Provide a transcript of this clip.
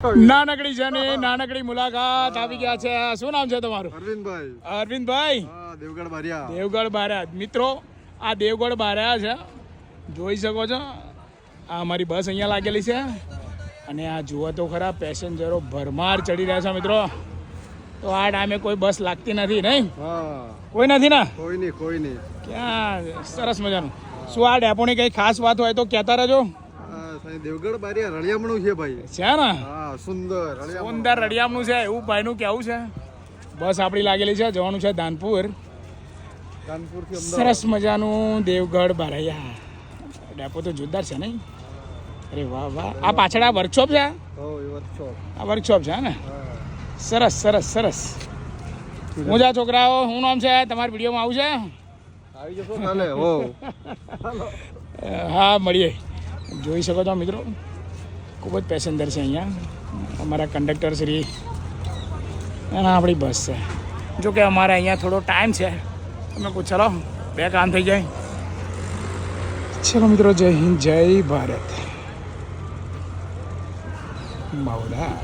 નાનકડી છે ને નાનકડી મુલાકાત આવી ગયા છે. શું નામ છે તમારું? અરવિંદભાઈ. અરવિંદભાઈ, દેવગઢ બારિયા. દેવગઢ બારિયા. મિત્રો આ દેવગઢ બારિયા છે, જોઈ શકો છો. આ અમારી બસ અહીંયા લાગેલી છે અને આ જુઓ તો ખરા, પેસેન્જરો ભરમાર ચડી રહ્યા છે મિત્રો. તો આ ટાઈમે કોઈ બસ લાગતી નથી, નહીં? કોઈ નથી ને? કોઈ નહીં. ક્યાં સરસ મજાનું. શું આ ડેપોની કઈ ખાસ વાત હોય તો કહેતા રહેજો. દેવગઢ બારિયા રળિયામણું છે ભાઈ. છે ને? સુંદર રળિયામણું છે એવું ભાઈનું કહેવું છે. બસ આપણી લાગેલી છે, જવાનું છે ધાનપુર. સરસ મજાનું દેવગઢ બારિયા ડેપો તો જોરદાર છે નહીં? અરે વાહ વાહ. આ પાછળ આ વર્કશોપ છે? આ વર્કશોપ છે ને? સરસ સરસ સરસ. મોજા છોકરાઓ, શું નામ છે તમારી? વિડીયોમાં આવું છે? હા, મળીએ. જોઈ શકો છો મિત્રો, ખૂબ જ પેસેન્જર છે અહીંયા. અમારા કંડક્ટર શ્રી અને આપણી બસ છે. જો કે અમારે અહીંયા થોડો ટાઈમ છે. તમે કહો ચલો બે કામ થઈ જાય. ચલો મિત્રો, જય હિન્દ, જય ભારત. માવડા.